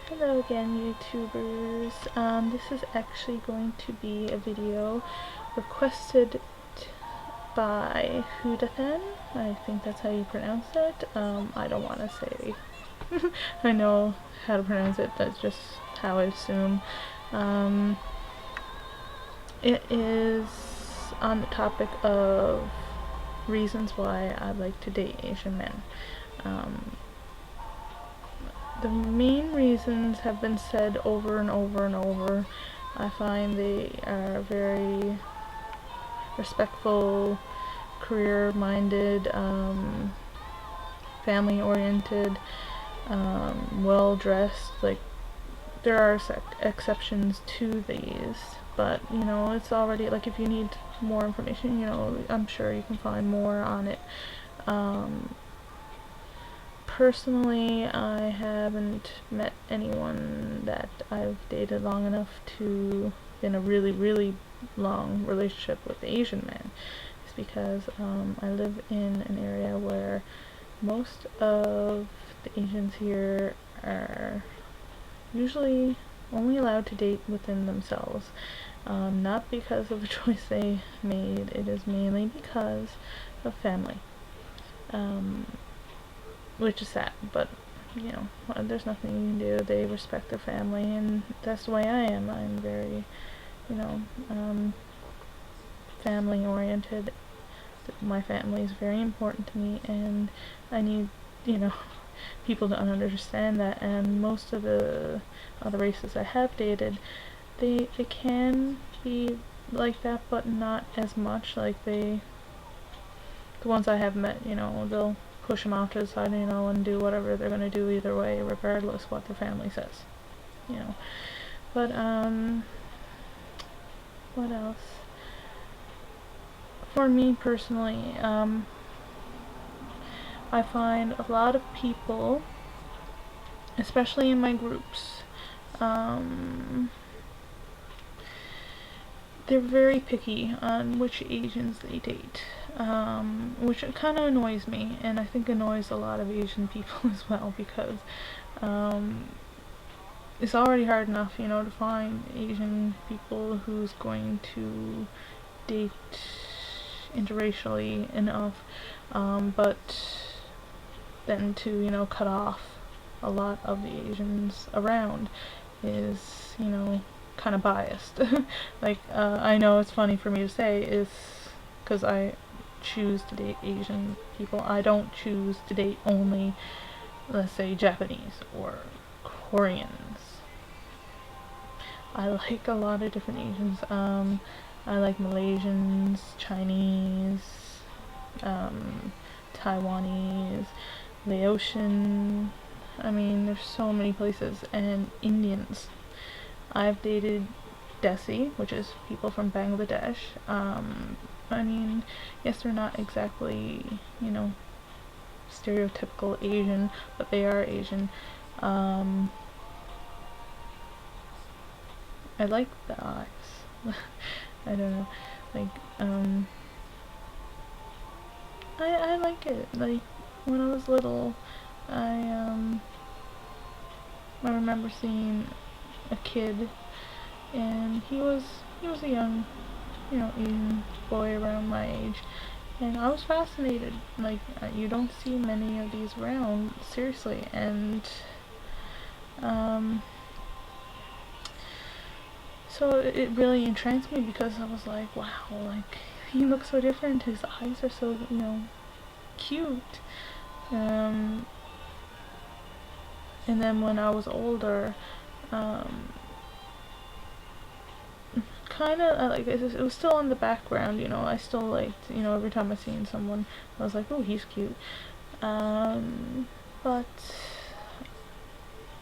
Hello again, YouTubers. This is actually going to be a video requested by Hudathan. I think that's how you pronounce it. I don't want to say I know how to pronounce it, that's just how I assume. It is on the topic of reasons why I like to date Asian men. The main reasons have been said over and over and over. I find they are very respectful, career-minded, family-oriented, well-dressed. Like, there are exceptions to these, but you know, it's already like, if you need more information, you know, I'm sure you can find more on it. Personally, I haven't met anyone that I've dated long enough to be in a really long relationship with an Asian man. It's because I live in an area where most of the Asians here are usually only allowed to date within themselves. Not because of a choice they made, it is mainly because of family. Which is sad, but you know, there's nothing you can do. They respect their family, and that's the way I am. I'm very, you know, family oriented. My family is very important to me, and I need, you know, people to understand that. And most of the other races I have dated, they can be like that, but not as much. Like, the ones I have met, you know, they'll push them off to the side, you know, and do whatever they're gonna do either way, regardless what their family says, you know. But what else? For me personally, I find a lot of people, especially in my groups, they're very picky on which Asians they date, which kind of annoys me, and I think annoys a lot of Asian people as well, because it's already hard enough, you know, to find Asian people who's going to date interracially enough, but then to, you know, cut off a lot of the Asians around is, you know, kind of biased. Like, I know it's funny for me to say, is because I choose to date Asian people. I don't choose to date only, let's say, Japanese or Koreans. I like a lot of different Asians. I like Malaysians, Chinese, Taiwanese, Laotian. I mean, there's so many places. And Indians. I've dated Desi, which is people from Bangladesh. I mean, yes, they're not exactly, you know, stereotypical Asian, but they are Asian. I like the eyes. I don't know, like, I like it. Like, when I was little, I remember seeing a kid, and he was a young, you know, Asian boy around my age, and I was fascinated. Like, you don't see many of these around, seriously, and so it really entranced me, because I was like, wow, like, he looks so different, his eyes are so, you know, cute. And then when I was older, kind of like, it was still in the background, you know. I still liked, you know, every time I seen someone, I was like, oh, he's cute. But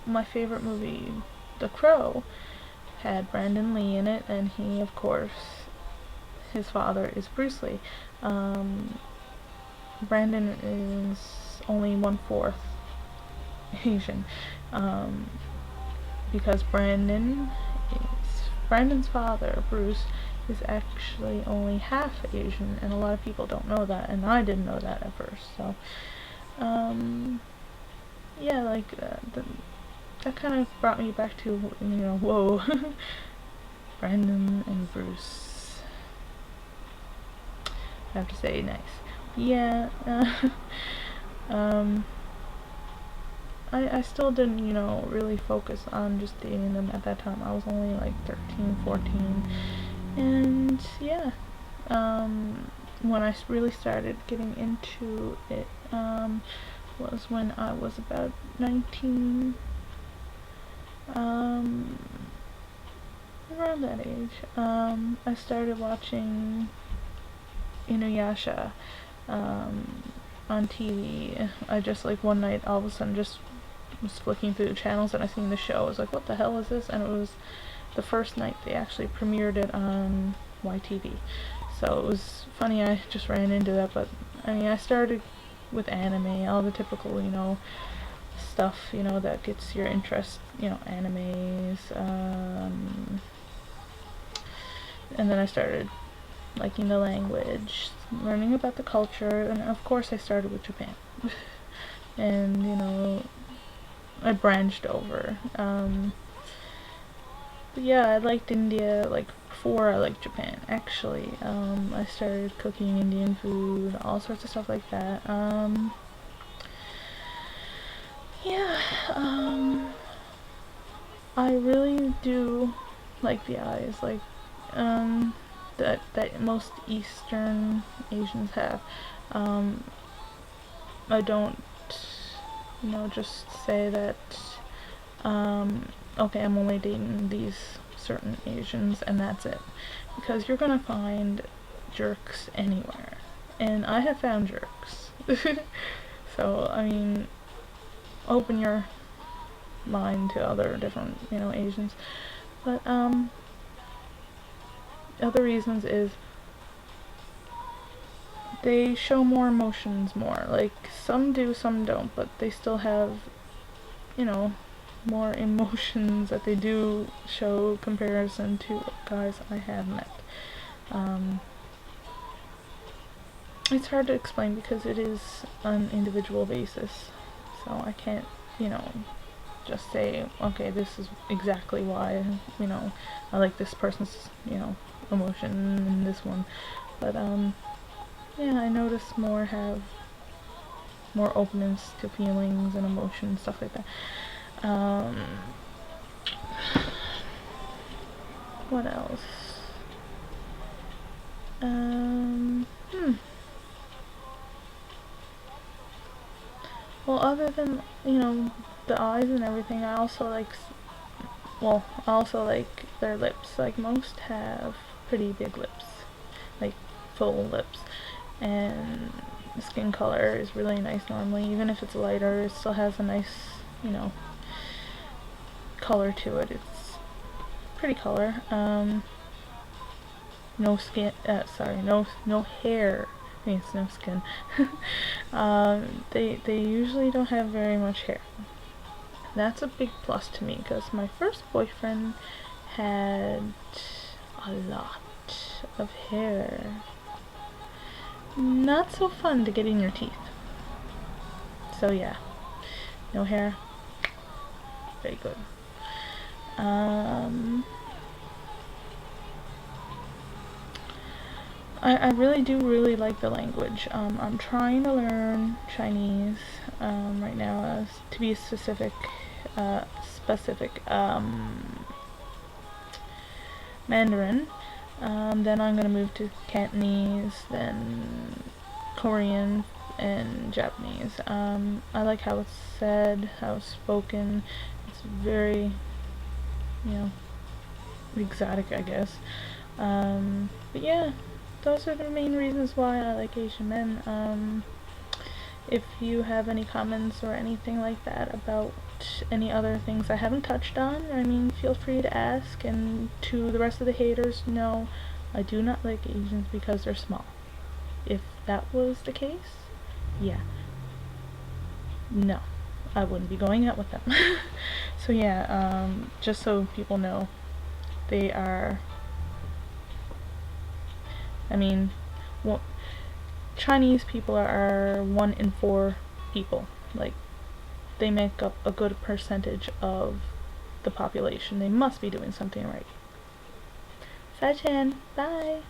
my favorite movie, The Crow, had Brandon Lee in it, and he, of course, his father is Bruce Lee. Brandon is only 1/4 Asian, because Brandon's father, Bruce, is actually only half Asian, and a lot of people don't know that, and I didn't know that at first. So, yeah, like, that kind of brought me back to, you know, whoa, Brandon and Bruce. I have to say, nice. Yeah, I still didn't, you know, really focus on just dating them at that time. I was only like 13, 14, and yeah, when I really started getting into it, was when I was about 19, around that age. I started watching Inuyasha, on TV. I just, like, one night, all of a sudden, just was flicking through the channels and I seen the show. I was like, what the hell is this? And it was the first night they actually premiered it on YTV. So it was funny, I just ran into that, but I mean, I started with anime, all the typical, you know, stuff, you know, that gets your interest, you know, animes, and then I started liking the language, learning about the culture, and of course I started with Japan. And, you know, I branched over. But yeah, I liked India, like, before I liked Japan, actually. I started cooking Indian food, all sorts of stuff like that. Yeah, I really do like the eyes, like, that most Eastern Asians have. I don't, you know, just say that, okay, I'm only dating these certain Asians and that's it. Because you're gonna find jerks anywhere. And I have found jerks. So, I mean, open your mind to other different, you know, Asians. But, other reasons is they show more emotions more. Like, some do, some don't, but they still have, you know, more emotions that they do show comparison to guys I have met. It's hard to explain because it is on an individual basis, so I can't, you know, just say, okay, this is exactly why, you know, I like this person's, you know, emotion and this one. But, yeah, I notice more have more openness to feelings and emotions, stuff like that. What else? Well, other than, you know, the eyes and everything, I also like, well, I also like their lips. Like, most have pretty big lips, like full lips, and the skin color is really nice normally. Even if it's lighter, it still has a nice, you know, color to it. It's pretty color. No skin, sorry, no hair. I mean, it's no skin. They usually don't have very much hair. That's a big plus to me because my first boyfriend had a lot of hair. Not so fun to get in your teeth. So yeah, no hair. Very good. I really do really like the language. I'm trying to learn Chinese right now, to be specific, Mandarin. Then I'm gonna move to Cantonese, then Korean, and Japanese. I like how it's said, how it's spoken. It's very, you know, exotic, I guess. But yeah, those are the main reasons why I like Asian men. If you have any comments or anything like that about any other things I haven't touched on, I mean, feel free to ask. And to the rest of the haters, no, I do not like Asians because they're small. If that was the case, yeah, no, I wouldn't be going out with them. So yeah, just so people know, they are, I mean, well, Chinese people are 1 in 4 people. Like, they make up a good percentage of the population. They must be doing something right. Sachin, bye!